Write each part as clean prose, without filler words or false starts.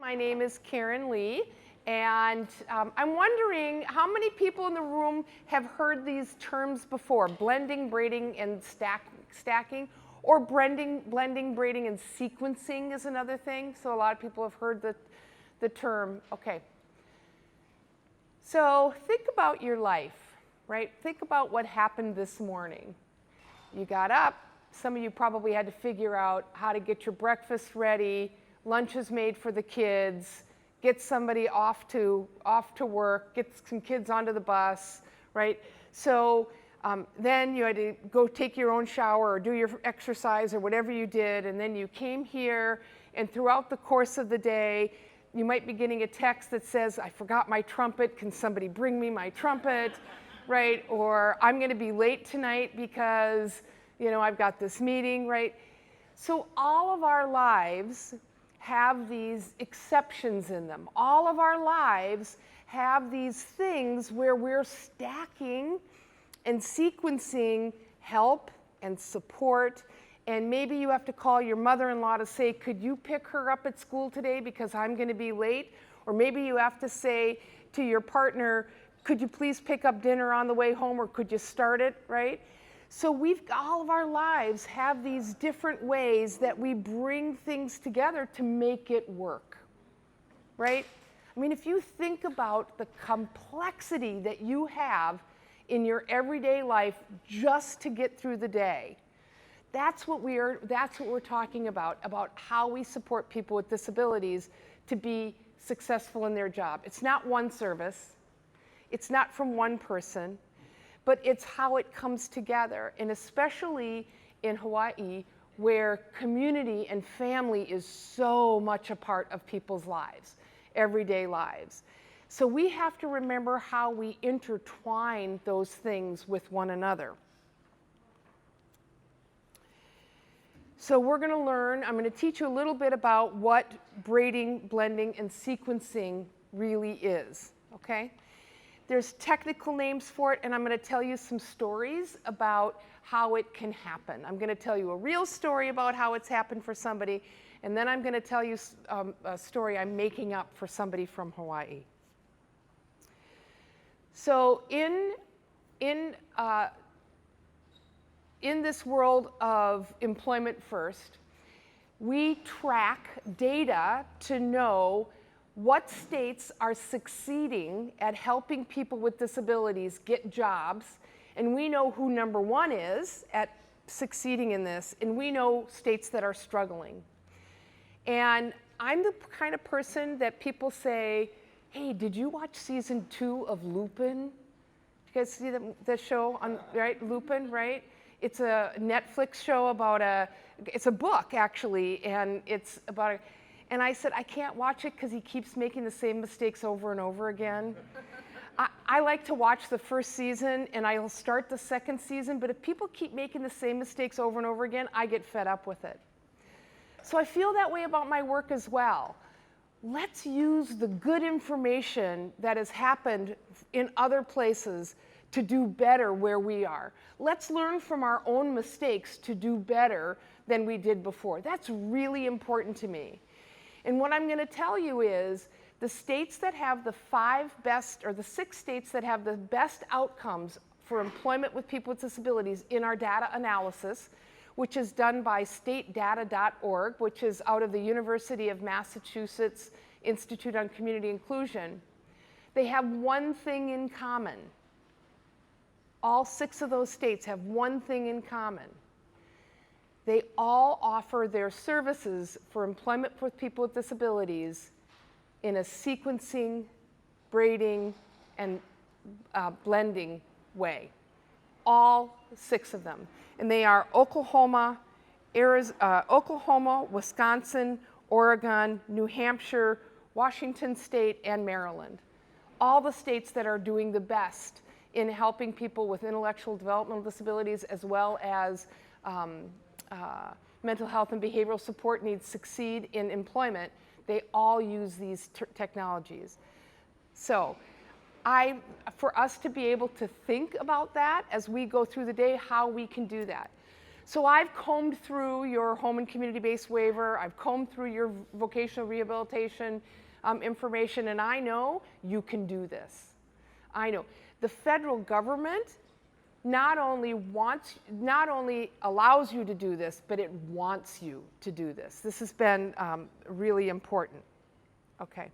My name is Karen Lee, and I'm wondering how many people in the room have heard these terms before: blending, braiding, and stacking, or blending, braiding, and sequencing is another thing. So a lot of people have heard the term. Okay. So think about your life, right? Think about what happened this morning. You got up. Some of you probably had to figure out how to get your breakfast ready. Lunch is made for the kids, get somebody off to work, get some kids onto the bus, right? So then you had to go take your own shower or do your exercise or whatever you did, and then you came here, and throughout the course of the day, you might be getting a text that says, I forgot my trumpet, can somebody bring me my trumpet, right? Or I'm gonna be late tonight because, you know, I've got this meeting, right? So all of our lives have these exceptions in them. All of our lives have these things where we're stacking and sequencing help and support. And maybe you have to call your mother-in-law to say, could you pick her up at school today because I'm going to be late? Or maybe you have to say to your partner, could you please pick up dinner on the way home, or could you start it, right? So all of our lives have these different ways that we bring things together to make it work, right? I mean, if you think about the complexity that you have in your everyday life just to get through the day, that's what we're talking about how we support people with disabilities to be successful in their job. It's not one service, it's not from one person, but it's how it comes together, and especially in Hawaii, where community and family is so much a part of people's lives, everyday lives. So we have to remember how we intertwine those things with one another. So we're going to learn, I'm going to teach you a little bit about what braiding, blending, and sequencing really is, okay? There's technical names for it, and I'm going to tell you some stories about how it can happen. I'm going to tell you a real story about how it's happened for somebody, and then I'm going to tell you a story I'm making up for somebody from Hawaii. So in this world of employment first, we track data to know what states are succeeding at helping people with disabilities get jobs, and we know who number one is at succeeding in this, and we know states that are struggling. And I'm the kind of person that people say, hey, did you watch season 2 of Lupin? You guys see the show on, right, Lupin, right? It's a Netflix show about it's a book actually, and it's about and I said, I can't watch it because he keeps making the same mistakes over and over again. I like to watch the first season, and I'll start the second season, but if people keep making the same mistakes over and over again, I get fed up with it. So I feel that way about my work as well. Let's use the good information that has happened in other places to do better where we are. Let's learn from our own mistakes to do better than we did before. That's really important to me. And what I'm going to tell you is the states that have the 5 best, or the 6 states that have the best outcomes for employment with people with disabilities in our data analysis, which is done by statedata.org, which is out of the University of Massachusetts Institute on Community Inclusion, they have one thing in common. All 6 of those states have one thing in common. They all offer their services for employment with people with disabilities in a sequencing, braiding, and blending way. All 6 of them. And they are Oklahoma, Wisconsin, Oregon, New Hampshire, Washington State, and Maryland. All the states that are doing the best in helping people with intellectual developmental disabilities, as well as mental health and behavioral support needs succeed in employment, they all use these technologies. So for us to be able to think about that as we go through the day, how we can do that. So I've combed through your home and community-based waiver, I've combed through your vocational rehabilitation information, and I know you can do this. I know. The federal government not only allows you to do this, but it wants you to do this. This has been really important. Okay.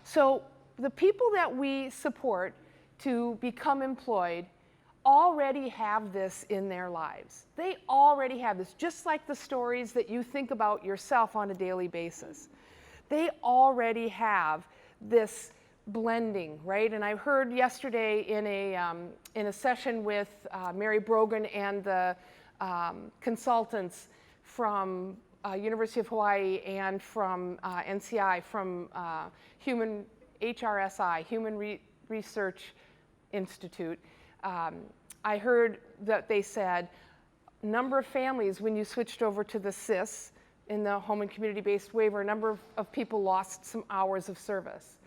So the people that we support to become employed already have this in their lives. They already have this, just like the stories that you think about yourself on a daily basis. They already have this blending, right? And I heard yesterday in a session with Mary Brogan and the consultants from University of Hawaii and from NCI, from Human Research Institute. I heard that they said number of families when you switched over to the SIS in the home and community-based waiver, a number of people lost some hours of service.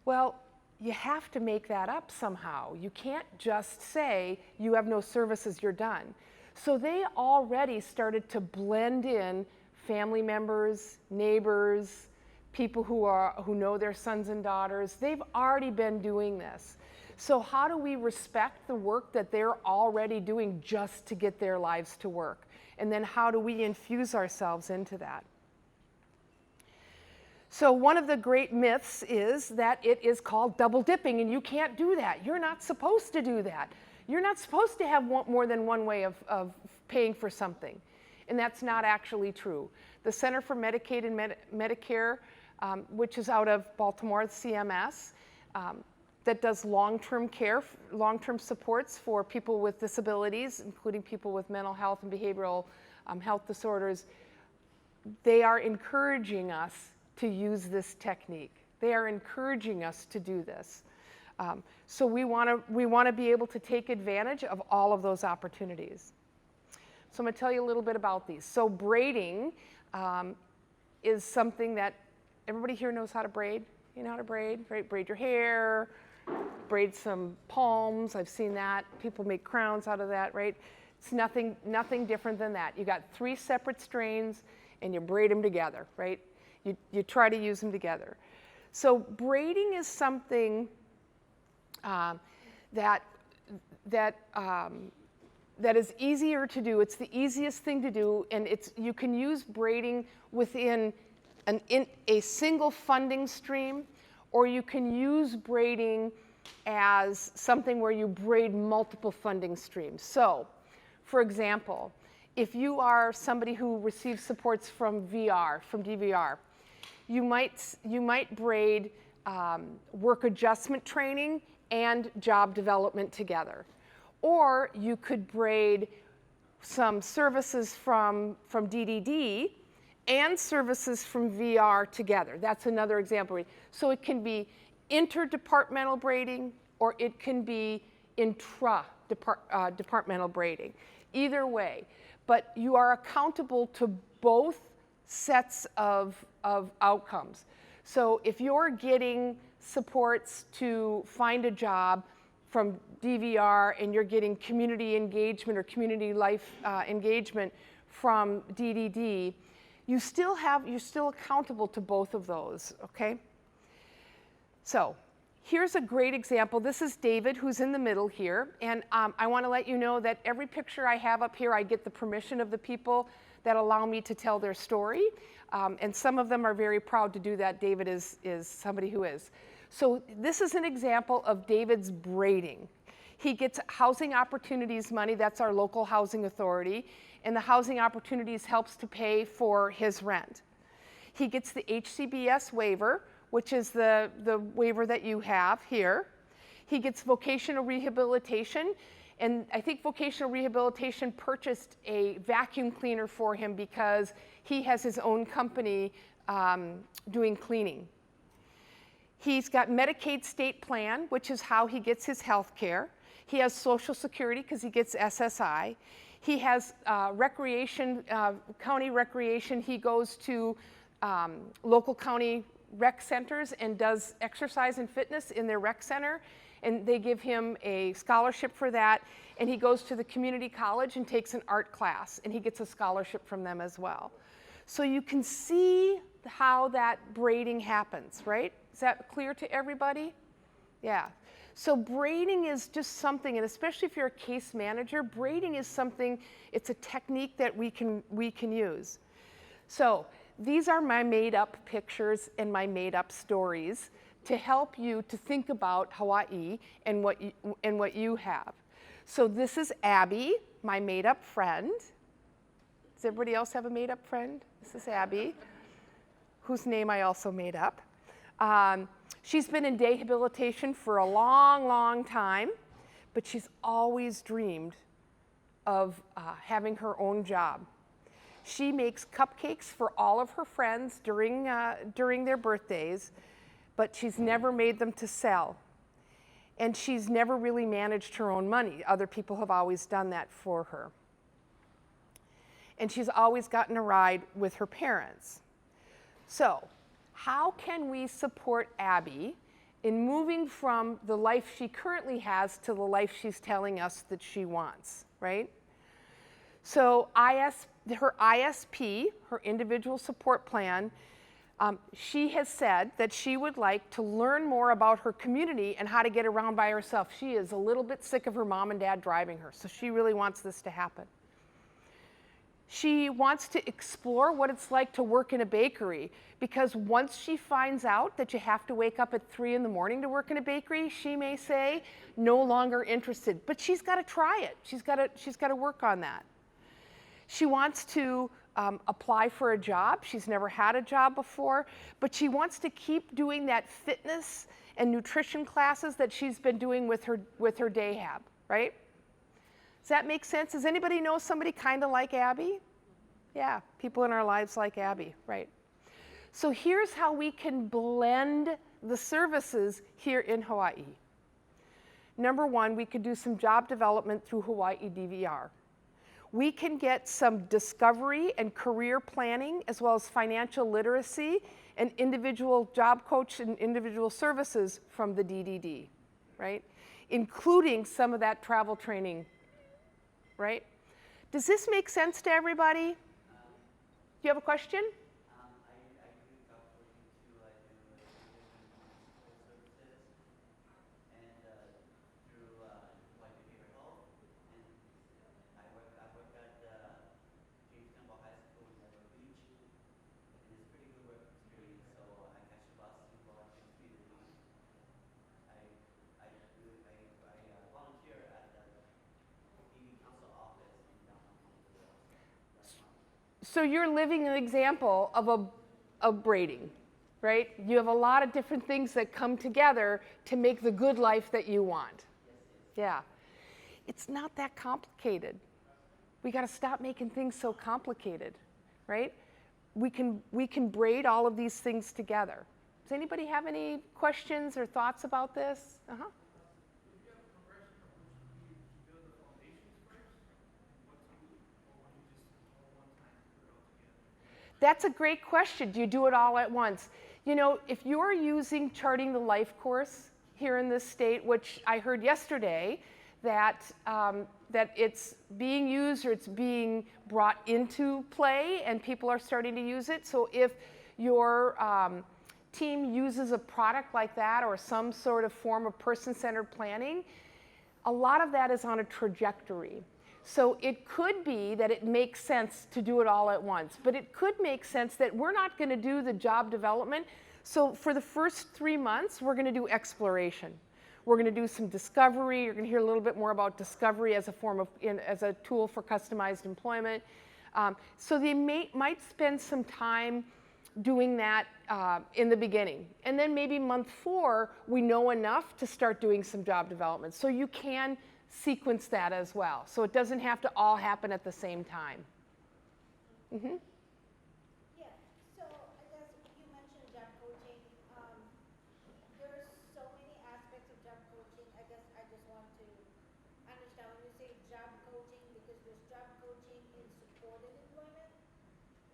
Well, you have to make that up somehow. You can't just say you have no services, you're done. So they already started to blend in family members, neighbors, people who know their sons and daughters. They've already been doing this. So how do we respect the work that they're already doing just to get their lives to work? And then how do we infuse ourselves into that? So one of the great myths is that it is called double dipping, and you can't do that. You're not supposed to do that. You're not supposed to have more than one way of paying for something. And that's not actually true. The Center for Medicaid and Medicare, which is out of Baltimore, CMS, that does long-term care, long-term supports for people with disabilities, including people with mental health and behavioral health disorders, they are encouraging us to use this technique. They are encouraging us to do this. So we want to be able to take advantage of all of those opportunities. So I'm going to tell you a little bit about these. So braiding is something that everybody here knows how to braid. You know how to braid, right? Braid your hair, braid some palms. I've seen that. People make crowns out of that, right? It's nothing different than that. You got 3 separate strands and you braid them together, right? You try to use them together. So braiding is something that is easier to do. It's the easiest thing to do, and you can use braiding within a single funding stream, or you can use braiding as something where you braid multiple funding streams. So, for example, if you are somebody who receives supports from DVR, you might braid work adjustment training and job development together. Or you could braid some services from DDD and services from VR together. That's another example. So it can be interdepartmental braiding, or it can be intra-departmental braiding. Either way. But you are accountable to both sets of outcomes. So if you're getting supports to find a job from DVR and you're getting community engagement or community life engagement from DDD, you're still accountable to both of those, okay? So here's a great example. This is David, who's in the middle here, and I want to let you know that every picture I have up here, I get the permission of the people that allow me to tell their story, and some of them are very proud to do that. David is somebody who is. So this is an example of David's braiding. He gets housing opportunities money, that's our local housing authority, and the housing opportunities helps to pay for his rent. He gets the HCBS waiver, which is the waiver that you have here. He gets vocational rehabilitation, and I think vocational rehabilitation purchased a vacuum cleaner for him because he has his own company doing cleaning. He's got Medicaid state plan, which is how he gets his health care. He has Social Security because he gets SSI. He has recreation, county recreation. He goes to local county rec centers and does exercise and fitness in their rec center. And they give him a scholarship for that, and he goes to the community college and takes an art class, and he gets a scholarship from them as well. So you can see how that braiding happens, right? Is that clear to everybody? Yeah. So braiding is just something, and especially if you're a case manager, braiding is something, it's a technique that we can use. So these are my made up pictures and my made up stories to help you to think about Hawaii and what you have. So this is Abby, my made up friend. Does everybody else have a made up friend? This is Abby, whose name I also made up. She's been in rehabilitation for a long, long time, but she's always dreamed of having her own job. She makes cupcakes for all of her friends during their birthdays, but she's never made them to sell. And she's never really managed her own money. Other people have always done that for her. And she's always gotten a ride with her parents. So, how can we support Abby in moving from the life she currently has to the life she's telling us that she wants, right? So her ISP, her individual support plan, she has said that she would like to learn more about her community and how to get around by herself. She is a little bit sick of her mom and dad driving her, so she really wants this to happen. She wants to explore what it's like to work in a bakery, because once she finds out that you have to wake up at 3 in the morning to work in a bakery, she may say, no longer interested. But she's got to try it. She's got to work on that. She wants to apply for a job. She's never had a job before, but she wants to keep doing that fitness and nutrition classes that she's been doing with her day hab, right? Does that make sense? Does anybody know somebody kind of like Abby? Yeah, people in our lives like Abby, right? So here's how we can blend the services here in Hawaii. Number one, we could do some job development through Hawaii DVR. We can get some discovery and career planning, as well as financial literacy and individual job coach and individual services from the DDD, right? Including some of that travel training, right? Does this make sense to everybody? Do you have a question? I do job coaching too. I do different school services and through like behavioral health. And I work at James Temple High School in Delaware Beach, and it's pretty good work experience. So I catch the bus and go out to the community. I volunteer at the DV Council office in downtown Honolulu. That's fun. So you're living an example of braiding, right? You have a lot of different things that come together to make the good life that you want. Yeah. It's not that complicated. We got to stop making things so complicated, right? We can braid all of these things together. Does anybody have any questions or thoughts about this? Uh-huh. That's a great question. Do you do it all at once? You know, if you're using Charting the Life course here in this state, which I heard yesterday that, that it's being used or it's being brought into play and people are starting to use it. So if your team uses a product like that or some sort of form of person-centered planning, a lot of that is on a trajectory. So it could be that it makes sense to do it all at once, but it could make sense that we're not going to do the job development. So for the first 3 months, we're going to do exploration. We're going to do some discovery. You're going to hear a little bit more about discovery as a form of, as a tool for customized employment. So they might spend some time doing that in the beginning. And then maybe month 4, we know enough to start doing some job development. So you can sequence that as well. So it doesn't have to all happen at the same time. Mm-hmm. Yeah, so I guess you mentioned job coaching. There's so many aspects of job coaching. I guess I just want to understand when you say job coaching, because there's job coaching in supported employment.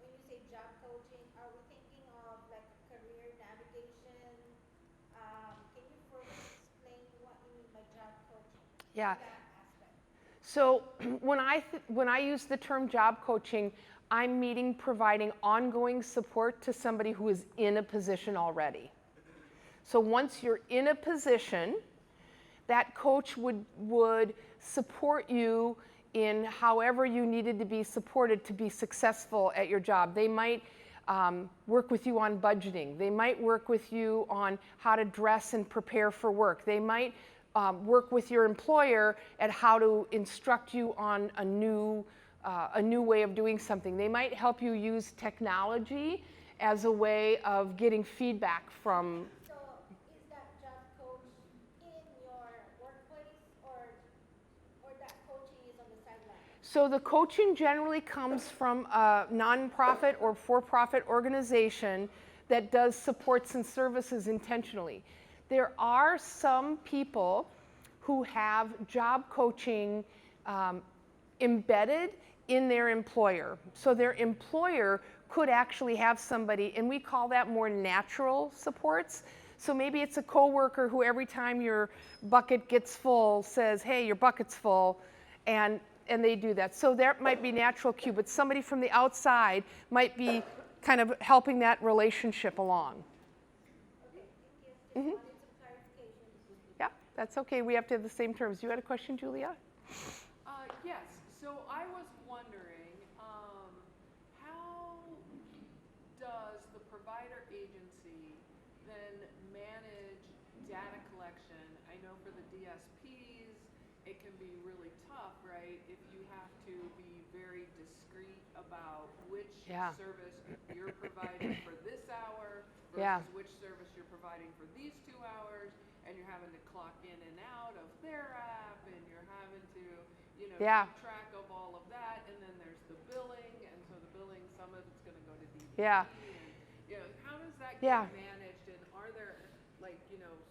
When you say job coaching, are we thinking of like career navigation? Can you further explain what you Yeah. in that aspect? So when I use the term job coaching, I'm providing ongoing support to somebody who is in a position already. So once you're in a position, that coach would support you in however you needed to be supported to be successful at your job. They might work with you on budgeting. They might work with you on how to dress and prepare for work. They might work with your employer at how to instruct you on a new way of doing something. They might help you use technology as a way of getting feedback from. So is that job coach in your workplace or that coaching is on the sideline? So the coaching generally comes from a nonprofit or for-profit organization that does supports and services intentionally. There are some people who have job coaching embedded in their employer. So their employer could actually have somebody, and we call that more natural supports. So maybe it's a coworker who every time your bucket gets full says, hey, your bucket's full, and they do that. So that might be natural cue, but somebody from the outside might be kind of helping that relationship along. Okay, thank you. Just wanted some clarification. Yeah, that's okay. We have to have the same terms. You had a question, Julia? Yes. So I was wondering, how does the provider agency then manage data collection? I know for the DSPs, it can be really tough, right? If you have to be very discreet about which service you're providing for this hour versus which service you're providing for these 2 hours, and you're having to clock in and out of their app, and you're having to, keep track of all of that, and then there's the billing, and so the billing, some of it's going to go to DDP. Yeah. And, how does that get managed, and are there,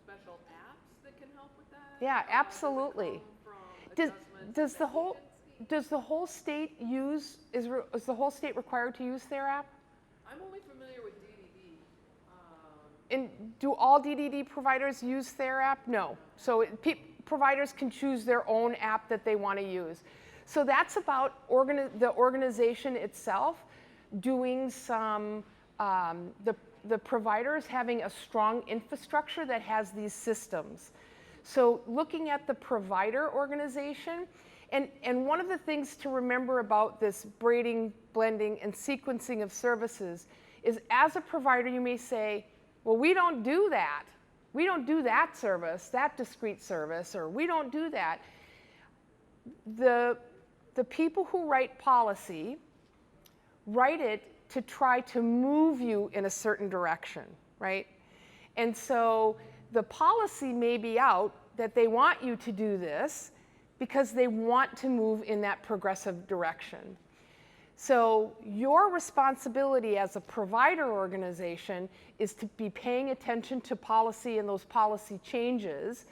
special apps that can help with that? Yeah, absolutely. Does the whole state is the whole state required to use their app? I'm only familiar with DDD. And do all DDD providers use their app? No. So providers can choose their own app that they want to use. So that's about the organization itself doing some, the providers having a strong infrastructure that has these systems. So looking at the provider organization, and one of the things to remember about this braiding, blending, and sequencing of services is as a provider you may say, well, we don't do that. We don't do that service, that discrete service, or we don't do that. The people who write policy write it to try to move you in a certain direction, right? And so the policy may be out that they want you to do this because they want to move in that progressive direction. So your responsibility as a provider organization is to be paying attention to policy and those policy changes,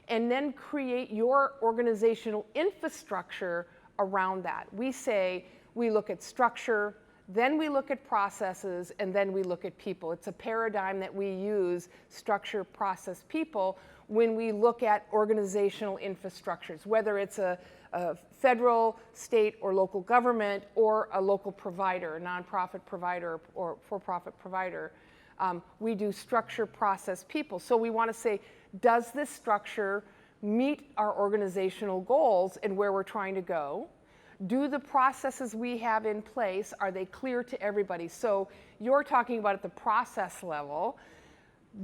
and then create your organizational infrastructure around that. We say we look at structure, then we look at processes, and then we look at people. It's a paradigm that we use, structure, process, people, when we look at organizational infrastructures, whether it's a federal, state, or local government, or a local provider, a nonprofit provider, or for-profit provider. We do structure, process, people. So we want to say, does this structure meet our organizational goals and where we're trying to go? Do the processes we have in place, are they clear to everybody? So you're talking about at the process level.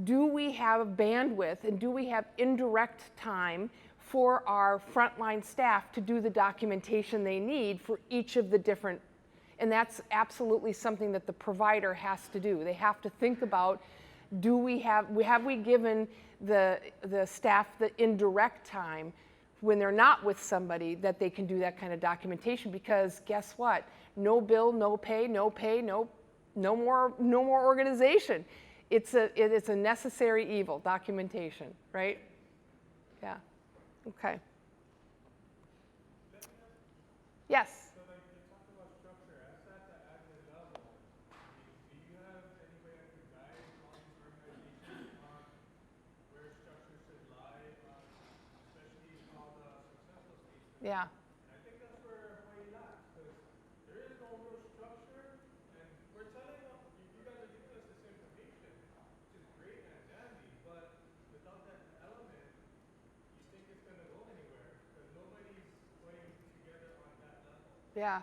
Do we have bandwidth and do we have indirect time for our frontline staff to do the documentation they need for each of the different, and that's absolutely something that the provider has to do. They have to think about, have we given the staff the indirect time when they're not with somebody that they can do that kind of documentation, because guess what? No bill, no pay, no more organization. It's a necessary evil, documentation, right? Yeah. Okay. Yes. So like you talked about structure, as at the admin level, do you have any way of guide all these organizations on where structure should lie, especially how the success Yeah. And I think that's where Hawaii lacks, because there is no real structure, and we're telling them, you guys are giving us this information, which is great and dandy, but without that element, you think it's going to go anywhere, because nobody's going together on that level. Yeah.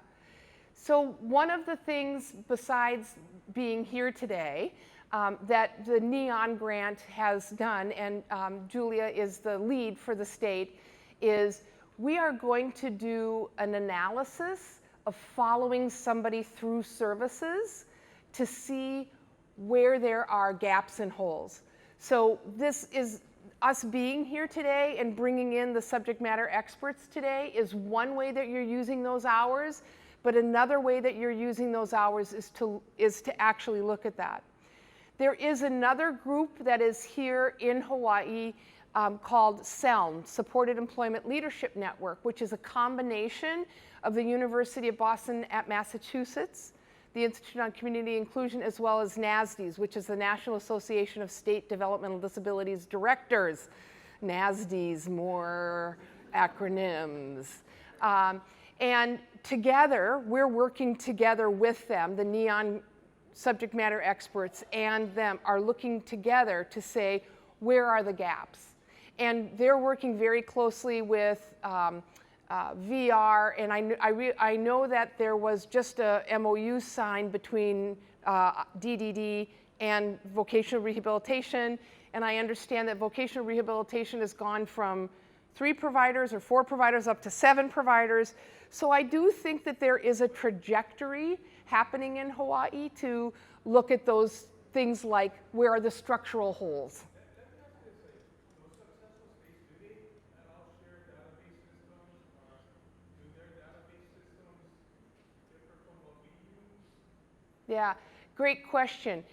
So one of the things besides being here today that the NEON grant has done, and Julia is the lead for the state, is we are going to do an analysis of following somebody through services to see where there are gaps and holes. So this is us being here today and bringing in the subject matter experts today is one way that you're using those hours, but another way that you're using those hours is to actually look at that. There is another group that is here in Hawaii called SELM, Supported Employment Leadership Network, which is a combination of the University of Boston at Massachusetts, the Institute on Community Inclusion, as well as NASDs, which is the National Association of State Developmental Disabilities Directors. NASDs, more acronyms. And together, we're working together with them, the NEON subject matter experts and them are looking together to say, where are the gaps? And they're working very closely with VR, and I know that there was just a MOU signed between DDD and vocational rehabilitation, and I understand that vocational rehabilitation has gone from 3 providers or 4 providers up to 7 providers. So I do think that there is a trajectory happening in Hawaii to look at those things like where are the structural holes. Let me ask you this, successful states, do they at all share database systems, or do their database systems differ from what we use? Yeah, great question.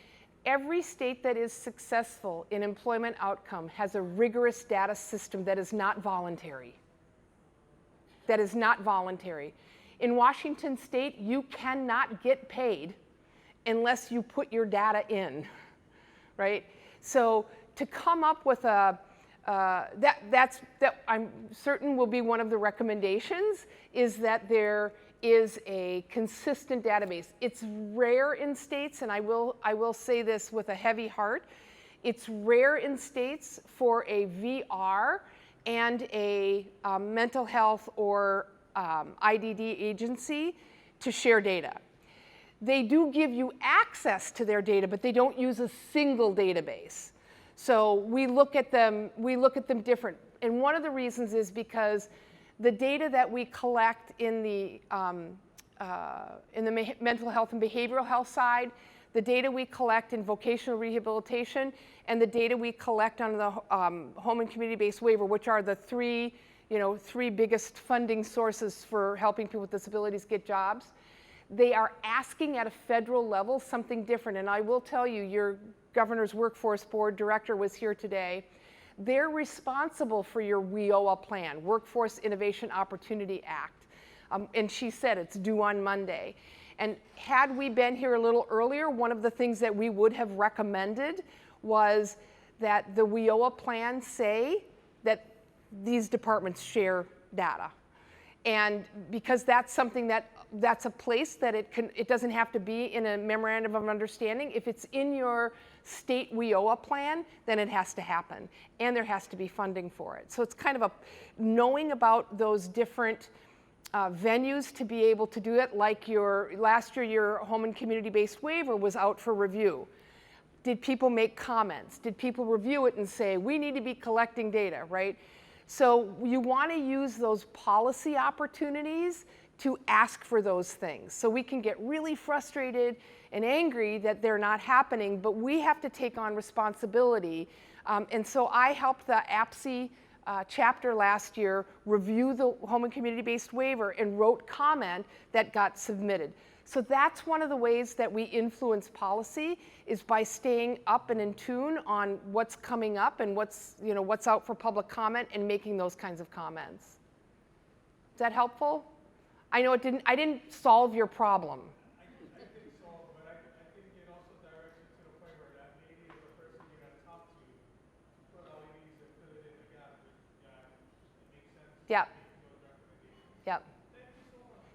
Every state that is successful in employment outcome has a rigorous data system that is not voluntary. That is not voluntary. In Washington state, you cannot get paid unless you put your data in, right? So to come up with that I'm certain will be one of the recommendations, is that there is a consistent database. It's rare in states, and I will say this with a heavy heart, it's rare in states for a VR and a mental health or IDD agency to share data. They do give you access to their data, but they don't use a single database. So we look at them different. And one of the reasons is because the data that we collect in the mental health and behavioral health side, the data we collect in vocational rehabilitation, and the data we collect on the home and community-based waiver, which are the three biggest funding sources for helping people with disabilities get jobs, they are asking at a federal level something different. And I will tell you, your governor's workforce board director was here today. They're responsible for your WIOA plan, Workforce Innovation Opportunity Act. And she said it's due on Monday. And had we been here a little earlier, one of the things that we would have recommended was that the WIOA plans say that these departments share data. And because that's something that's a place that it doesn't have to be in a memorandum of understanding. If it's in your state WIOA plan, then it has to happen. And there has to be funding for it. So it's kind of knowing about those different venues to be able to do it, like last year your home and community-based waiver was out for review. Did people make comments? Did people review it and say, we need to be collecting data, right? So you want to use those policy opportunities to ask for those things. So we can get really frustrated and angry that they're not happening, but we have to take on responsibility. And so I helped the APSE chapter last year review the home and community-based waiver and wrote comment that got submitted. So that's one of the ways that we influence policy, is by staying up and in tune on what's coming up and what's out for public comment and making those kinds of comments. Is that helpful? I know I didn't solve your problem. I think so, but I think it also directs you to the point where that maybe is the person you're going to talk to for all you need to fill it in the gap. It makes sense. Yeah. Making those recommendations.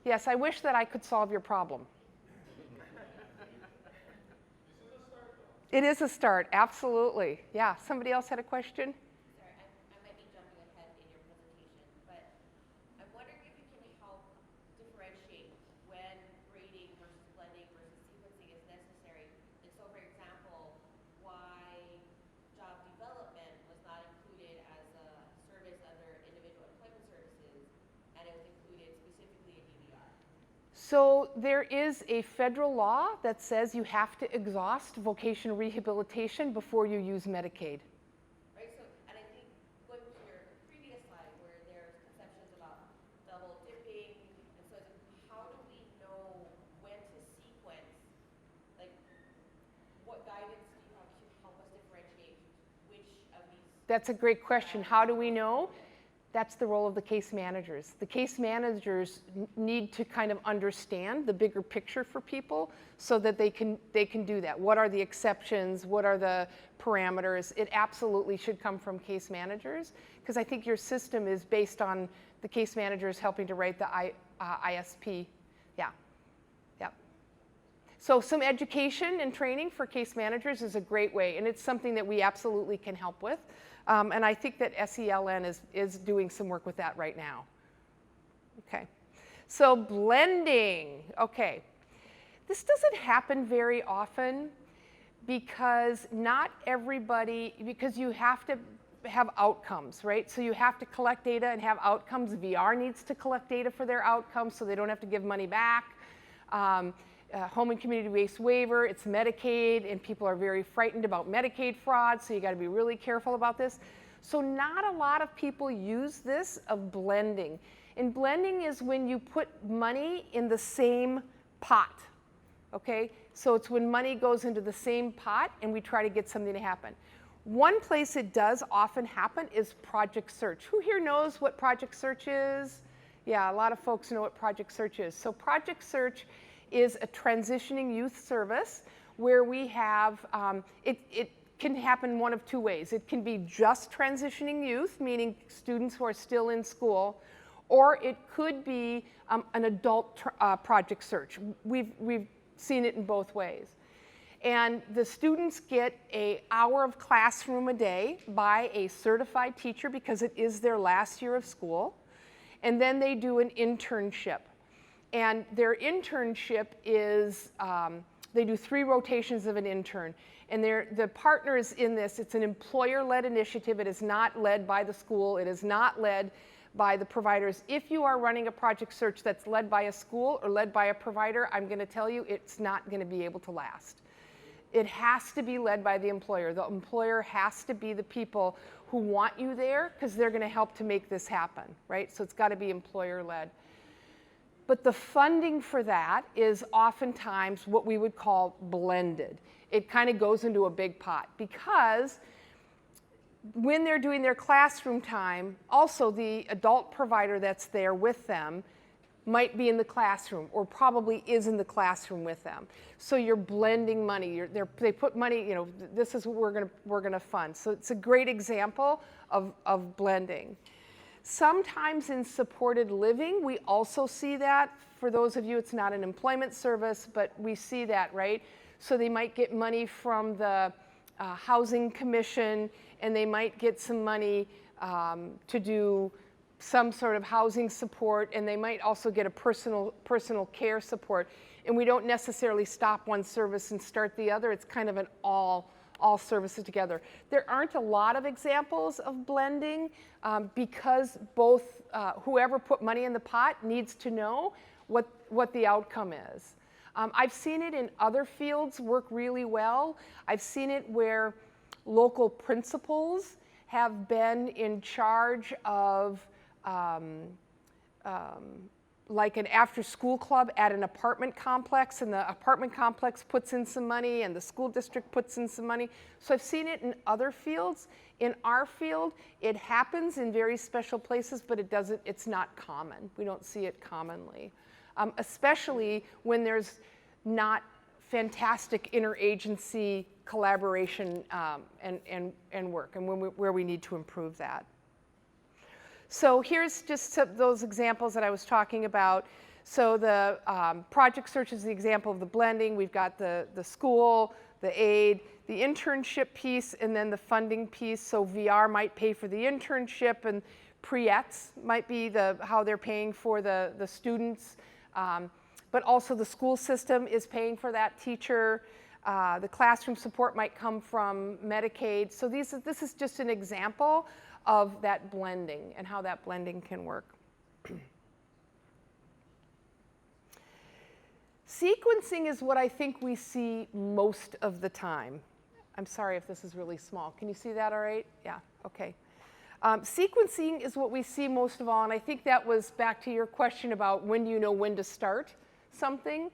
Yes, I wish that I could solve your problem. It is a start, absolutely. Yeah, somebody else had a question? Sorry, I might be jumping ahead in your presentation, but I'm wondering if you can help differentiate when braiding versus blending versus sequencing is necessary. Like, so for example, why job development was not included as a service under individual employment services, and it was included specifically in DVR. So there is a federal law that says you have to exhaust vocational rehabilitation before you use Medicaid. Right, so, and I think going to your previous slide where there's conceptions about double dipping, and so how do we know when to sequence? Like, what guidance do you have to help us differentiate which of these? That's a great question. How do we know? That's the role of the case managers. The case managers need to kind of understand the bigger picture for people so that they can do that. What are the exceptions? What are the parameters? It absolutely should come from case managers, because I think your system is based on the case managers helping to write the ISP. Yeah. Yeah. So some education and training for case managers is a great way, and it's something that we absolutely can help with. And I think that SELN is doing some work with that right now. Okay, so blending. Okay, this doesn't happen very often because not everybody, because you have to have outcomes, right? So you have to collect data and have outcomes. VR needs to collect data for their outcomes so they don't have to give money back. Home and community-based waiver, it's Medicaid, and people are very frightened about Medicaid fraud, so you got to be really careful about this. So not a lot of people use this of blending. And blending is when you put money in the same pot, okay? So it's when money goes into the same pot and we try to get something to happen. One place it does often happen is Project Search. Who here knows what Project Search is? Yeah, a lot of folks know what Project Search is. So Project Search is a transitioning youth service where we have, it can happen one of two ways. It can be just transitioning youth, meaning students who are still in school, or it could be an adult project search. We've seen it in both ways. And the students get an hour of classroom a day by a certified teacher because it is their last year of school. And then they do an internship. And their internship is, they do 3 rotations of an intern. And the partners in this, it's an employer-led initiative. It is not led by the school. It is not led by the providers. If you are running a project search that's led by a school or led by a provider, I'm going to tell you it's not going to be able to last. It has to be led by the employer. The employer has to be the people who want you there because they're going to help to make this happen, right? So it's got to be employer-led. But the funding for that is oftentimes what we would call blended. It kind of goes into a big pot because when they're doing their classroom time, also the adult provider that's there with them might be in the classroom or probably is in the classroom with them. So you're blending money. They put money, you know, this is what we're gonna fund. So it's a great example of blending. Sometimes in supported living, we also see that. For those of you, it's not an employment service, but we see that, right? So they might get money from the Housing Commission, and they might get some money to do some sort of housing support, and they might also get a personal care support. And we don't necessarily stop one service and start the other. It's kind of an all services together. There aren't a lot of examples of blending because both whoever put money in the pot needs to know what the outcome is. I've seen it in other fields work really well. I've seen it where local principals have been in charge of like an after-school club at an apartment complex, and the apartment complex puts in some money and the school district puts in some money. So I've seen it in other fields. In our field, it happens in very special places, but it's not common. We don't see it commonly, especially when there's not fantastic interagency collaboration and work, and where we need to improve that. So here's just those examples that I was talking about. So the project search is the example of the blending. We've got the school, the aid, the internship piece, and then the funding piece. So VR might pay for the internship, and pre-ETS might be how they're paying for the students. But also the school system is paying for that teacher. The classroom support might come from Medicaid. So this is just an example of that blending and how that blending can work. Sequencing is what I think we see most of the time. I'm sorry if this is really small. Can you see that all right? Yeah, okay. Sequencing is what we see most of all, and I think that was back to your question about when do you know when to start something.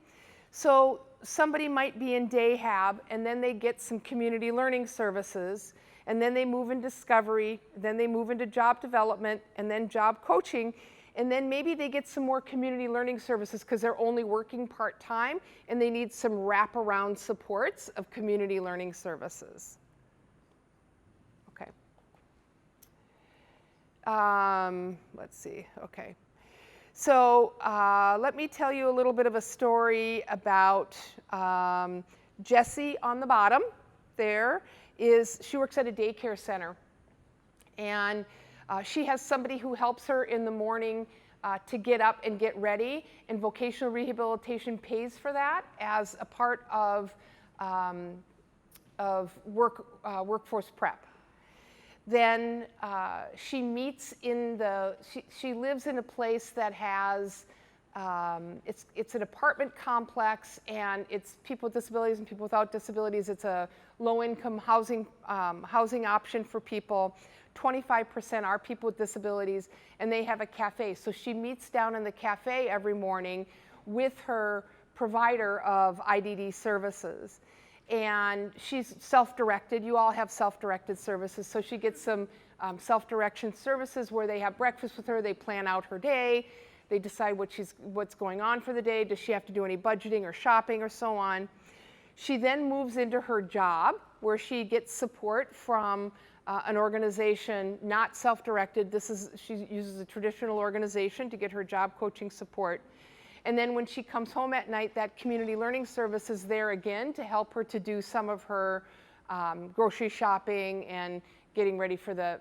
So somebody might be in Dayhab, and then they get some community learning services, and then they move in discovery, then they move into job development, and then job coaching, and then maybe they get some more community learning services because they're only working part-time, and they need some wraparound supports of community learning services. Okay. Let's see, okay. So let me tell you a little bit of a story about Jessie on the bottom there. She works at a daycare center, and she has somebody who helps her in the morning to get up and get ready, and vocational rehabilitation pays for that as a part of workforce prep. Then she meets she lives in a place that has, it's an apartment complex, and it's people with disabilities and people without disabilities. It's a low-income housing option for people. 25% are people with disabilities, and they have a cafe. So she meets down in the cafe every morning with her provider of IDD services. And she's self-directed. You all have self-directed services. So she gets some self-direction services where they have breakfast with her. They plan out her day. They decide what's going on for the day. Does she have to do any budgeting or shopping or so on? She then moves into her job where she gets support from an organization, not self-directed. She uses a traditional organization to get her job coaching support. And then when she comes home at night, that community learning service is there again to help her to do some of her grocery shopping and getting ready for the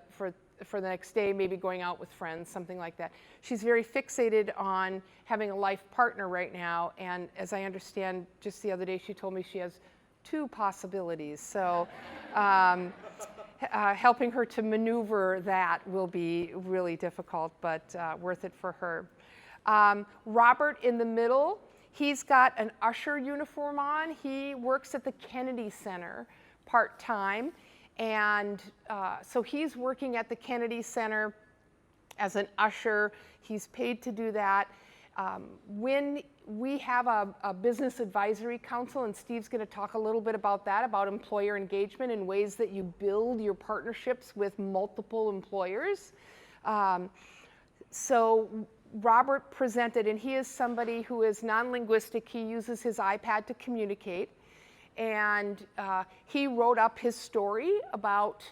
next day, maybe going out with friends, something like that. She's very fixated on having a life partner right now, and as I understand, just the other day she told me she has 2 possibilities. So helping her to maneuver that will be really difficult, but worth it for her. Robert in the middle, he's got an usher uniform on. He works at the Kennedy Center part-time, and so he's working at the Kennedy Center as an usher. He's paid to do that. When we have a business advisory council, and Steve's going to talk a little bit about that, about employer engagement and ways that you build your partnerships with multiple employers. So Robert presented, and he is somebody who is non-linguistic. He uses his iPad to communicate, and he wrote up his story about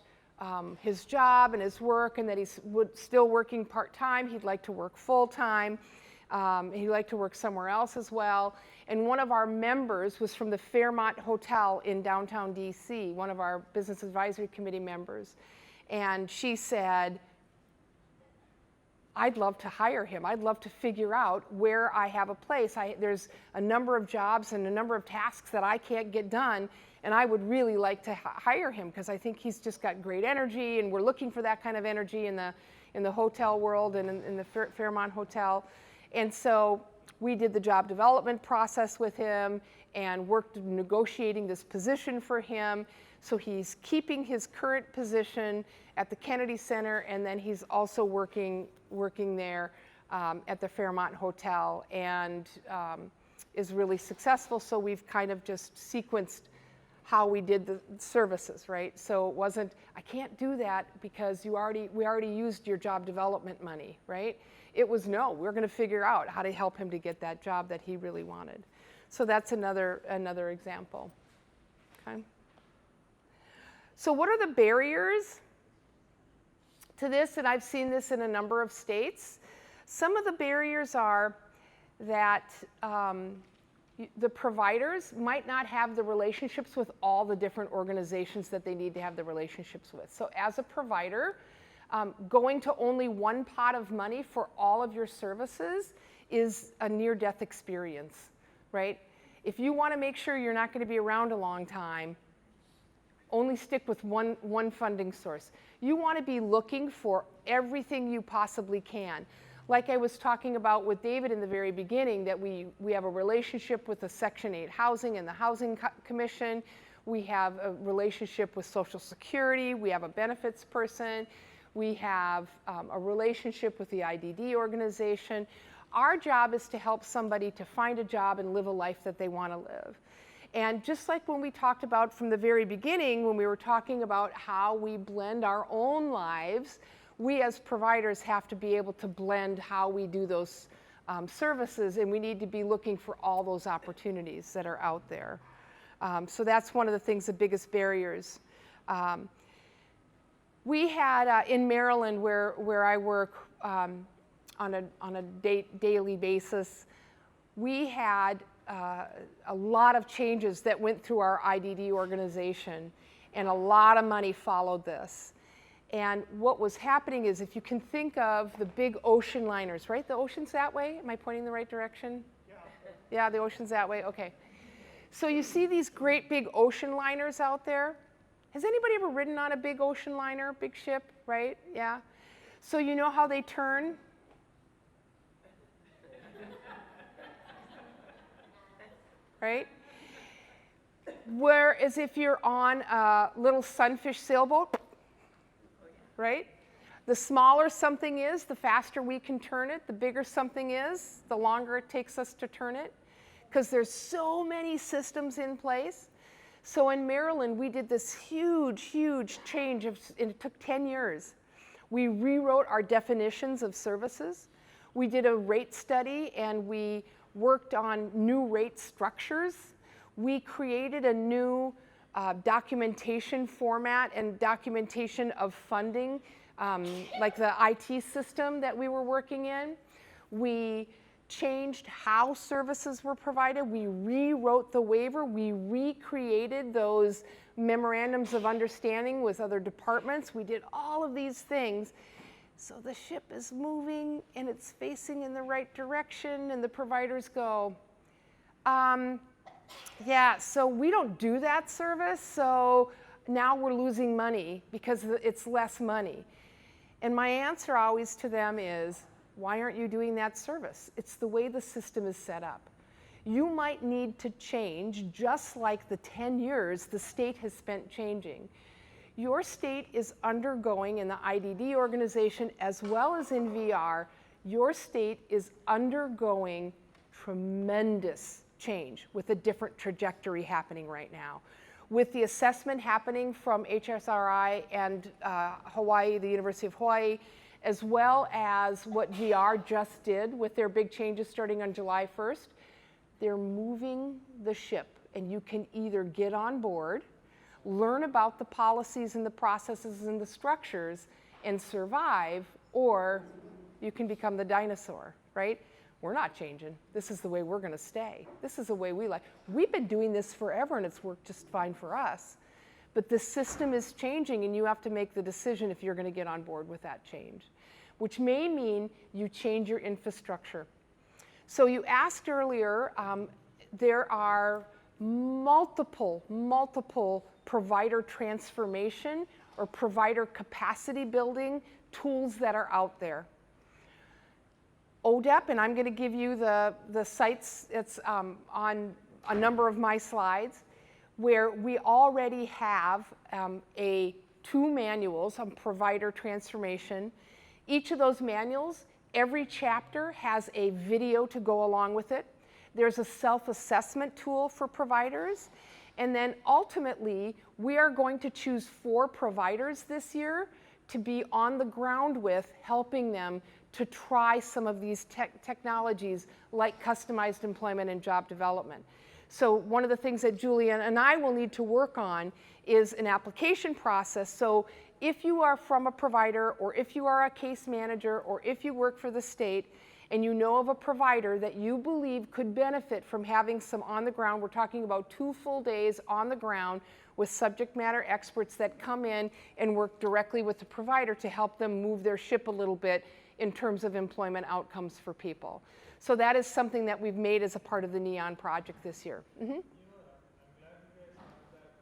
his job and his work, and that he's still working part-time. He'd like to work full-time. He'd like to work somewhere else as well. And one of our members was from the Fairmont Hotel in downtown DC, one of our business advisory committee members, and she said, I'd love to hire him. I'd love to figure out where I have a place. There's a number of jobs and a number of tasks that I can't get done, and I would really like to hire him because I think he's just got great energy, and we're looking for that kind of energy in the hotel world and in the Fairmont Hotel. And so we did the job development process with him and worked negotiating this position for him. So he's keeping his current position at the Kennedy Center, and then he's also working there at the Fairmont Hotel, and is really successful. So we've kind of just sequenced how we did the services, right? So it wasn't, I can't do that because we already used your job development money, right? It was, no, we're going to figure out how to help him to get that job that he really wanted. So that's another example. Okay. So what are the barriers to this? And I've seen this in a number of states. Some of the barriers are that the providers might not have the relationships with all the different organizations that they need to have the relationships with. So as a provider, going to only one pot of money for all of your services is a near-death experience, right? If you want to make sure you're not going to be around a long time, only stick with one funding source. You want to be looking for everything you possibly can. Like I was talking about with David in the very beginning, that we have a relationship with the Section 8 housing and the Housing Commission. We have a relationship with Social Security. We have a benefits person. We have a relationship with the IDD organization. Our job is to help somebody to find a job and live a life that they want to live. And just like when we talked about from the very beginning, when we were talking about how we blend our own lives, we as providers have to be able to blend how we do those services, and we need to be looking for all those opportunities that are out there. So that's one of the things, the biggest barriers. We had in Maryland, where I work on a daily basis, we had a lot of changes that went through our IDD organization, and a lot of money followed this. And what was happening is, if you can think of the big ocean liners, right? The ocean's that way? Am I pointing the right direction? Yeah, the ocean's that way? Okay. So you see these great big ocean liners out there? Has anybody ever ridden on a big ocean liner, big ship, right? Yeah. So you know how they turn? Right? Whereas if you're on a little sunfish sailboat, right? The smaller something is, the faster we can turn it. The bigger something is, the longer it takes us to turn it, because there's so many systems in place. So in Maryland, we did this huge, huge change, and it took 10 years. We rewrote our definitions of services. We did a rate study, and we worked on new rate structures. We created a new documentation format and documentation of funding, like the IT system that we were working in. We changed how services were provided. We rewrote the waiver. We recreated those memorandums of understanding with other departments. We did all of these things. So the ship is moving and it's facing in the right direction, and the providers go, yeah, so we don't do that service, so now we're losing money because it's less money. And my answer always to them is, why aren't you doing that service? It's the way the system is set up. You might need to change, just like the 10 years the state has spent changing. Your state is undergoing, in the IDD organization as well as in VR, your state is undergoing tremendous change with a different trajectory happening right now. With the assessment happening from HSRI and Hawaii, the University of Hawaii, as well as what VR just did with their big changes starting on July 1st, they're moving the ship, and you can either get on board, learn about the policies and the processes and the structures and survive, or you can become the dinosaur, right? We're not changing. This is the way we're going to stay. This is the way we like. We've been doing this forever, and it's worked just fine for us. But the system is changing, and you have to make the decision if you're going to get on board with that change, which may mean you change your infrastructure. So you asked earlier, there are multiple provider transformation or provider capacity building tools that are out there. ODEP, and I'm going to give you the sites, it's on a number of my slides, where we already have two manuals on provider transformation. Each of those manuals, every chapter has a video to go along with it. There's a self-assessment tool for providers. And then ultimately, we are going to choose 4 providers this year to be on the ground with, helping them to try some of these technologies like customized employment and job development. So one of the things that Julian and I will need to work on is an application process. So if you are from a provider, or if you are a case manager, or if you work for the state, and you know of a provider that you believe could benefit from having some on the ground, we're talking about 2 full days on the ground with subject matter experts that come in and work directly with the provider to help them move their ship a little bit in terms of employment outcomes for people. So that is something that we've made as a part of the NEON project this year. You know what? I'm glad you guys have that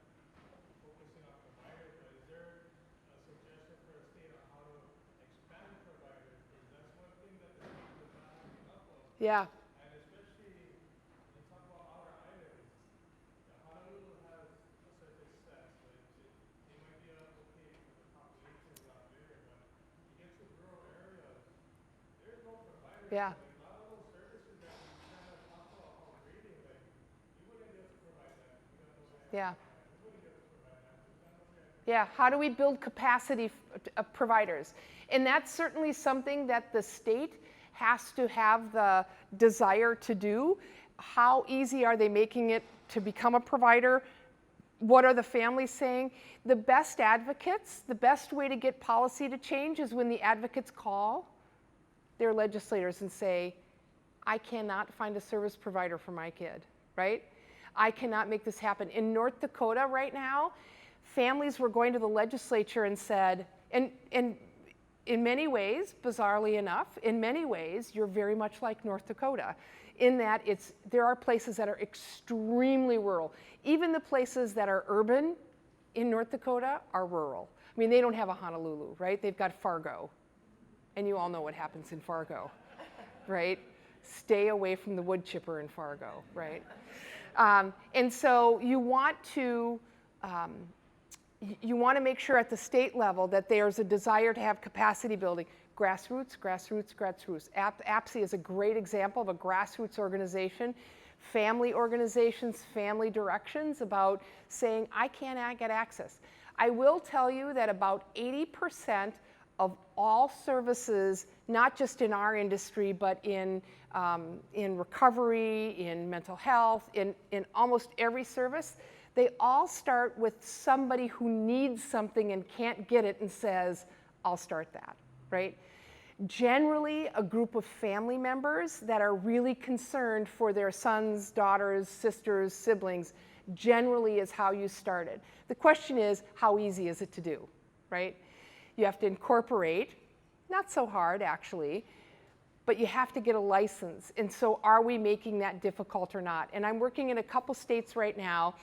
focusing on providers, but is there a suggestion for a state on how to expand providers? Because that's one thing that the state does not have enough of. Yeah, And especially, you talk about outer islands. Honolulu has a certain set, so they might be okay with the populations out there, but you get to rural areas, there's no providers. yeah. Like a lot of those services that we kind of talk about how grading, like we wouldn't be able to provide that. We got no way. Yeah. We wouldn't be able to provide that. There's not no way. Yeah, how do we build capacity of providers? And that's certainly something that the state has to have the desire to do. How easy are they making it to become a provider? What are the families saying? The best advocates, the best way to get policy to change is when the advocates call their legislators and say, I cannot find a service provider for my kid, right? I cannot make this happen. In North Dakota right now, families were going to the legislature and said, and in many ways, bizarrely enough, in many ways, you're very much like North Dakota in that there are places that are extremely rural. Even the places that are urban in North Dakota are rural. I mean, they don't have a Honolulu, right? They've got Fargo. And you all know what happens in Fargo, right? Stay away from the wood chipper in Fargo, right? And so you want to make sure at the state level that there's a desire to have capacity building. Grassroots, grassroots, grassroots. APSI is a great example of a grassroots organization. Family organizations, family directions about saying, I can't get access. I will tell you that about 80% of all services, not just in our industry, but in recovery, in mental health, in almost every service, they all start with somebody who needs something and can't get it and says, I'll start that, right? Generally, a group of family members that are really concerned for their sons, daughters, sisters, siblings, generally is how you started. The question is, how easy is it to do, right? You have to incorporate, not so hard actually, but you have to get a license. And so are we making that difficult or not? And I'm working in a couple states right now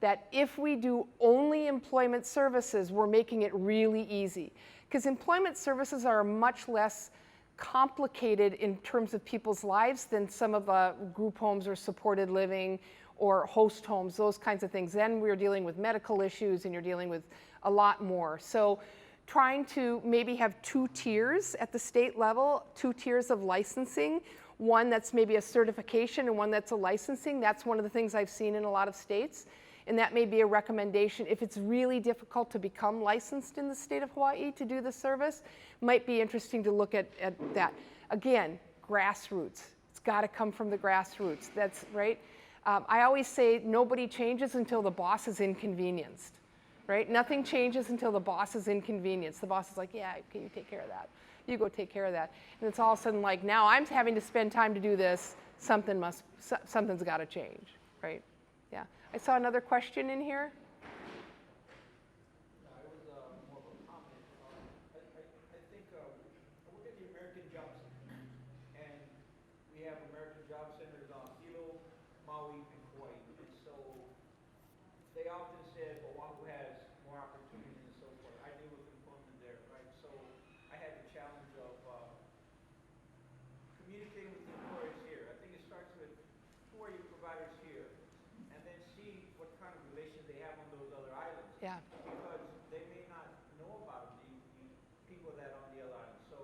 that if we do only employment services, we're making it really easy. Because employment services are much less complicated in terms of people's lives than some of the group homes or supported living or host homes, those kinds of things. Then we're dealing with medical issues and you're dealing with a lot more. So trying to maybe have 2 tiers at the state level, 2 tiers of licensing, one that's maybe a certification and one that's a licensing. That's one of the things I've seen in a lot of states. And that may be a recommendation. If it's really difficult to become licensed in the state of Hawaii to do the service, might be interesting to look at that. Again, grassroots. It's got to come from the grassroots. That's right. I always say nobody changes until the boss is inconvenienced, right? Nothing changes until the boss is inconvenienced. The boss is like, yeah, can you take care of that? You go take care of that. And it's all of a sudden like, now I'm having to spend time to do this. Something's got to change, right? Yeah. I saw another question in here. No, it was more of a comment. I think I work at the American Job Center, and we have American Job Centers on Hilo, Maui, and Kauai. And so they often said Oahu has more opportunities and so forth. I deal with employment there, right? So I had the challenge of communicating with the employers here. I think it starts with who are your providers here? And then see what kind of relation they have on those other islands. Yeah. Because they may not know about the people that are on the other islands. So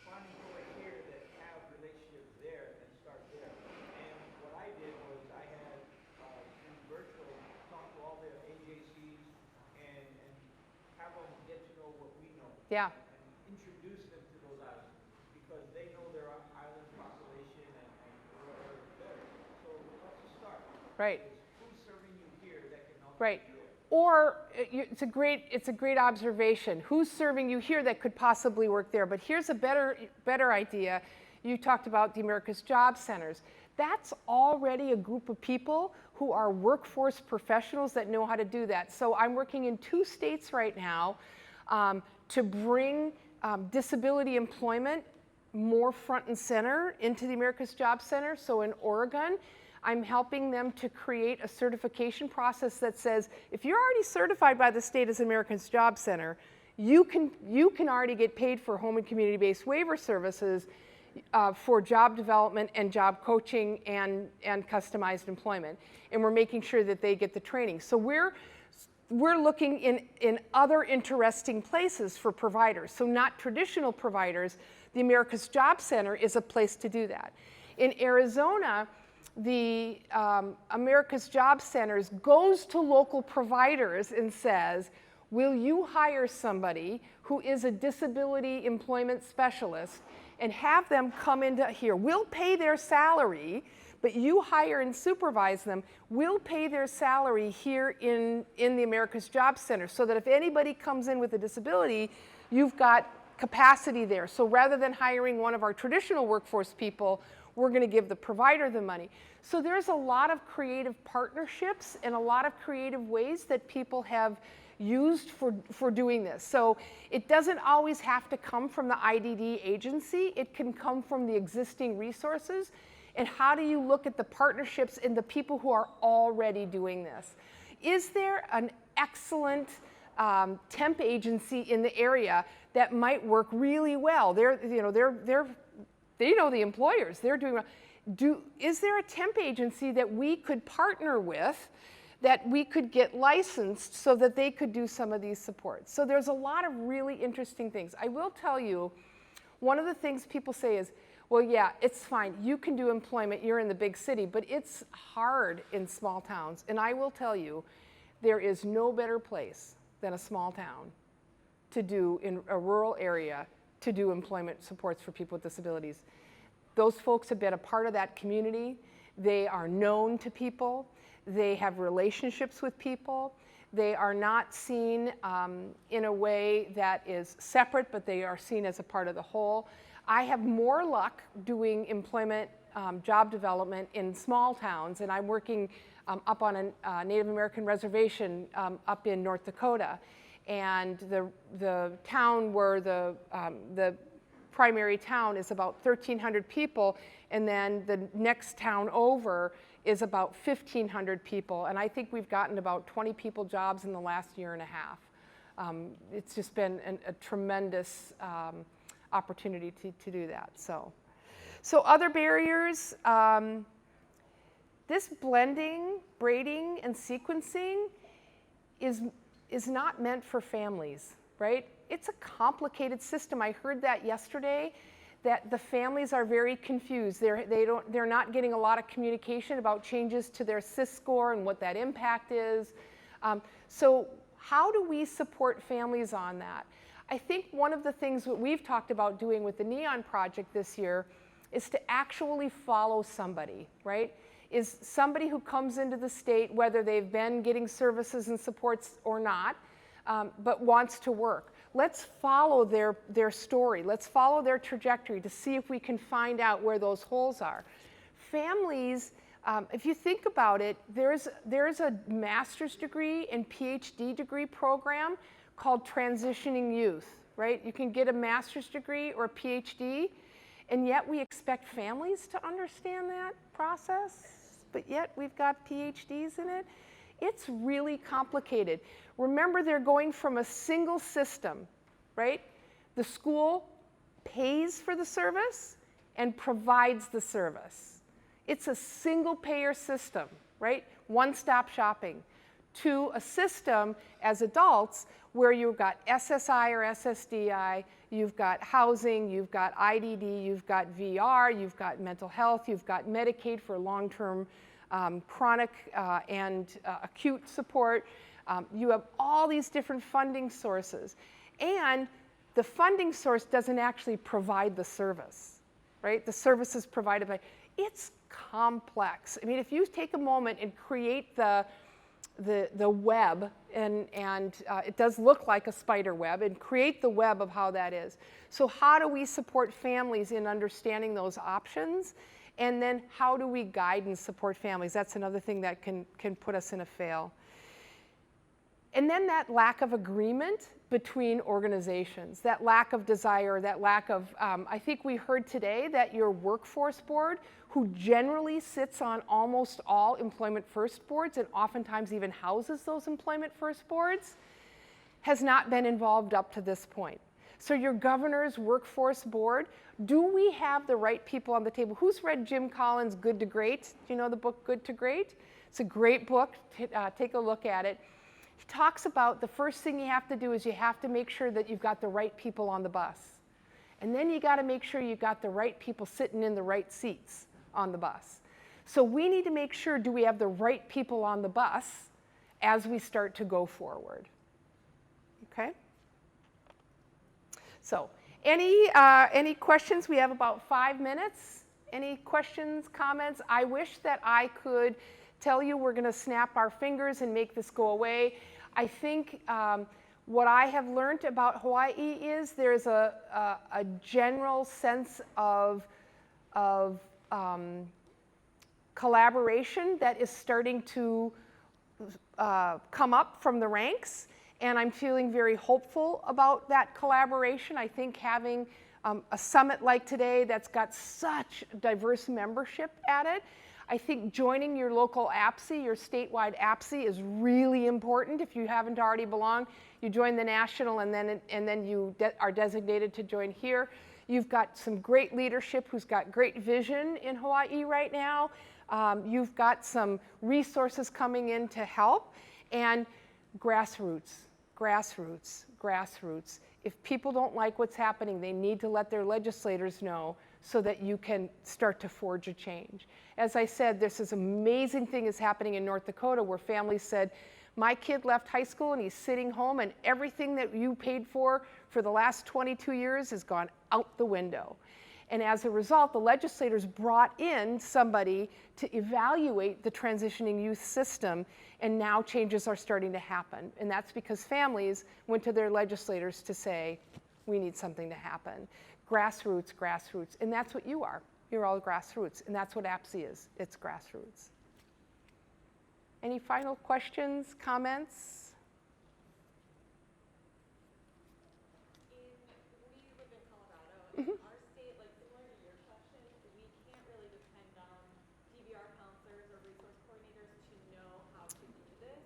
find employees here that have relationships there and start there. And what I did was I had through virtual talk to all their AJCs and have them get to know what we know. Yeah. And introduce them to those islands because they know their island population and whatever is better. So let's just start. Right. Who's serving you here that can help Right. you there? Or it's a great observation. Who's serving you here that could possibly work there? But here's a better idea. You talked about the America's Job Centers. That's already a group of people who are workforce professionals that know how to do that. So I'm working in 2 states right now to bring disability employment more front and center into the America's Job Center. So in Oregon, I'm helping them to create a certification process that says, if you're already certified by the state as America's Job Center, you can already get paid for home and community-based waiver services for job development and job coaching and customized employment. And we're making sure that they get the training. So we're looking in other interesting places for providers. So not traditional providers. The America's Job Center is a place to do that. In Arizona, the America's Job Centers goes to local providers and says, will you hire somebody who is a disability employment specialist and have them come into here? We'll pay their salary, but you hire and supervise them. We'll pay their salary here in the America's Job Center so that if anybody comes in with a disability, you've got capacity there. So rather than hiring one of our traditional workforce people, we're going to give the provider the money. So there's a lot of creative partnerships and a lot of creative ways that people have used for doing this. So it doesn't always have to come from the IDD agency. It can come from the existing resources. And how do you look at the partnerships and the people who are already doing this? Is there an excellent temp agency in the area that might work really well? They know the employers. They're doing well. Is there a temp agency that we could partner with, that we could get licensed so that they could do some of these supports? So there's a lot of really interesting things. I will tell you, one of the things people say is, well, yeah, it's fine. You can do employment. You're in the big city, but it's hard in small towns. And I will tell you, there is no better place than a small town to do, in a rural area, to do employment supports for people with disabilities. Those folks have been a part of that community. They are known to people. They have relationships with people. They are not seen in a way that is separate, but they are seen as a part of the whole. I have more luck doing employment job development in small towns, and I'm working up on a Native American reservation up in North Dakota. And the town where the primary town is about 1,300 people, and then the next town over is about 1,500 people. And I think we've gotten about 20 people jobs in the last year and a half. It's just been a tremendous opportunity to do that. So other barriers, this blending, braiding, and sequencing is not meant for families, right? It's a complicated system. I heard that yesterday, that the families are very confused. They're not getting a lot of communication about changes to their CIS score and what that impact is. So how do we support families on that? I think one of the things that we've talked about doing with the NEON project this year is to actually follow somebody, right? Is somebody who comes into the state, whether they've been getting services and supports or not, but wants to work. Let's follow their story. Let's follow their trajectory to see if we can find out where those holes are. Families, if you think about it, there's a master's degree and PhD degree program called Transitioning Youth, right? You can get a master's degree or a PhD, and yet we expect families to understand that process, but yet we've got PhDs in it. It's really complicated. Remember, they're going from a single system, right? The school pays for the service and provides the service. It's a single payer system, right? One-stop shopping. To a system as adults where you've got SSI or SSDI, you've got housing, you've got IDD, you've got VR, you've got mental health, you've got Medicaid for long-term chronic and acute support. You have all these different funding sources. And the funding source doesn't actually provide the service, right? The service is provided by, it's complex. I mean, if you take a moment and create the the web, and it does look like a spider web, and create the web of how that is. So how do we support families in understanding those options? And then how do we guide and support families? That's another thing that can put us in a fail. And then that lack of agreement between organizations, that lack of desire, that lack of, I think we heard today that your workforce board, who generally sits on almost all employment first boards and oftentimes even houses those employment first boards, has not been involved up to this point. So your governor's workforce board, do we have the right people on the table? Who's read Jim Collins' Good to Great? Do you know the book Good to Great? It's a great book. Take a look at it. He talks about the first thing you have to do is you have to make sure that you've got the right people on the bus. And then you got to make sure you've got the right people sitting in the right seats on the bus. So we need to make sure, do we have the right people on the bus as we start to go forward? Okay? So any questions? We have about 5 minutes. Any questions, comments? I wish that I could tell you we're going to snap our fingers and make this go away. I think what I have learned about Hawaii is there's a general sense of collaboration that is starting to come up from the ranks, and I'm feeling very hopeful about that collaboration. I think having a summit like today that's got such diverse membership at it, I think joining your local APSI, your statewide APSI, is really important. If you haven't already belonged, you join the national, and then you are designated to join here. You've got some great leadership who's got great vision in Hawaii right now. You've got some resources coming in to help, and grassroots, grassroots, grassroots. If people don't like what's happening, they need to let their legislators know so that you can start to forge a change. As I said, this amazing thing is happening in North Dakota where families said, my kid left high school and he's sitting home and everything that you paid for the last 22 years has gone out the window. And as a result, the legislators brought in somebody to evaluate the transitioning youth system, and now changes are starting to happen. And that's because families went to their legislators to say, we need something to happen. Grassroots, grassroots, and that's what you are. You're all grassroots, and that's what APSI is. It's grassroots. Any final questions, comments? We live in Colorado, and our state, like similar to your question, we can't really depend on DVR counselors or resource coordinators to know how to do this.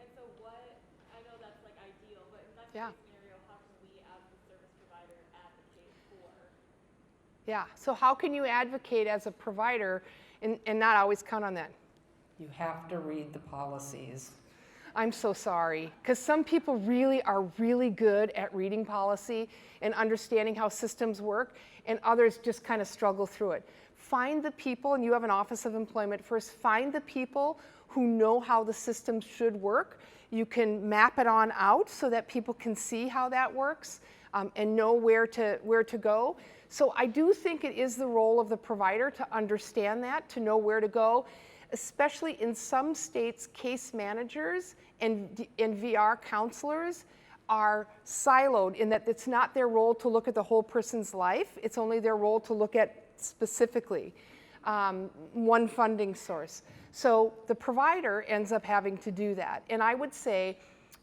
And so I know that's like ideal, but in that case scenario, how can we as the service provider advocate for? Yeah, so how can you advocate as a provider and not always count on that? You have to read the policies. I'm so sorry, because some people really are really good at reading policy and understanding how systems work, and others just kind of struggle through it. Find the people, and you have an Office of Employment First, find the people who know how the system should work. You can map it on out so that people can see how that works and know where to go. So I do think it is the role of the provider to understand that, to know where to go. Especially in some states, case managers and VR counselors are siloed in that it's not their role to look at the whole person's life. It's only their role to look at specifically one funding source. So the provider ends up having to do that. And I would say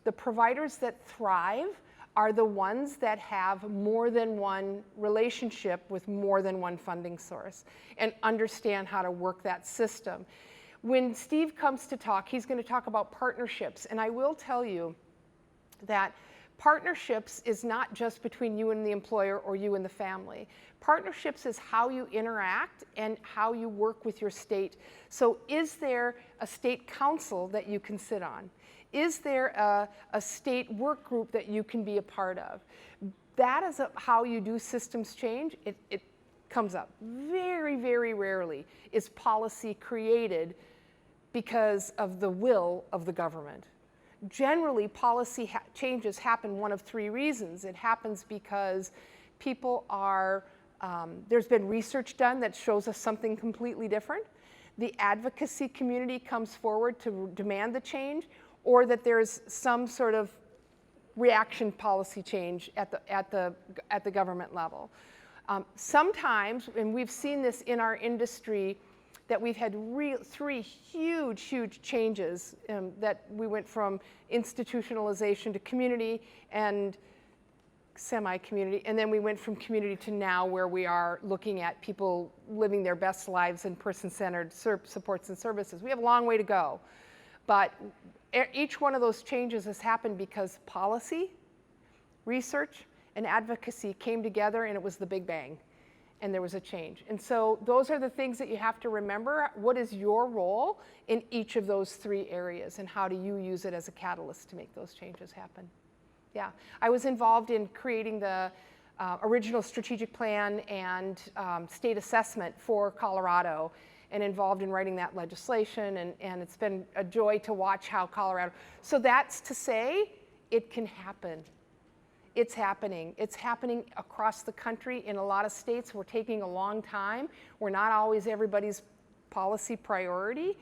the providers that thrive are the ones that have more than one relationship with more than one funding source and understand how to work that system. When Steve comes to talk, he's going to talk about partnerships. And I will tell you that partnerships is not just between you and the employer or you and the family. Partnerships is how you interact and how you work with your state. So is there a state council that you can sit on? Is there a state work group that you can be a part of? That is how you do systems change. It comes up. Very, very rarely is policy created because of the will of the government. Generally, policy changes happen one of three reasons. It happens because people are, there's been research done that shows us something completely different. The advocacy community comes forward to demand the change, or that there's some sort of reaction policy change at the government level. Sometimes, and we've seen this in our industry, that we've had three huge changes, that we went from institutionalization to community and semi-community, and then we went from community to now where we are looking at people living their best lives in person-centered supports and services. We have a long way to go, but each one of those changes has happened because policy, research, and advocacy came together, and it was the Big Bang, and there was a change. And so those are the things that you have to remember. What is your role in each of those three areas, and how do you use it as a catalyst to make those changes happen? Yeah, I was involved in creating the original strategic plan and state assessment for Colorado, and involved in writing that legislation, and it's been a joy to watch how Colorado, so that's to say it can happen. It's happening. It's happening across the country. In a lot of states, we're taking a long time. We're not always everybody's policy priority,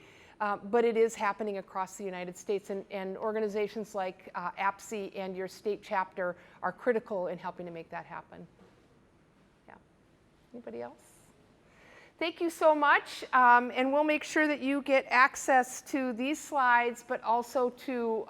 but it is happening across the United States, and organizations like APSI and your state chapter are critical in helping to make that happen. Yeah. Anybody else? Thank you so much, and we'll make sure that you get access to these slides, but also to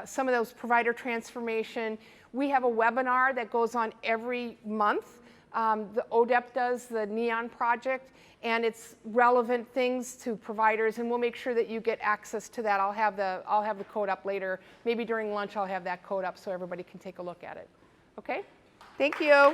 some of those provider transformation. We have a webinar that goes on every month. The ODEP does, the NEON project, and it's relevant things to providers, and we'll make sure that you get access to that. I'll have the code up later. Maybe during lunch I'll have that code up so everybody can take a look at it. Okay? Thank you.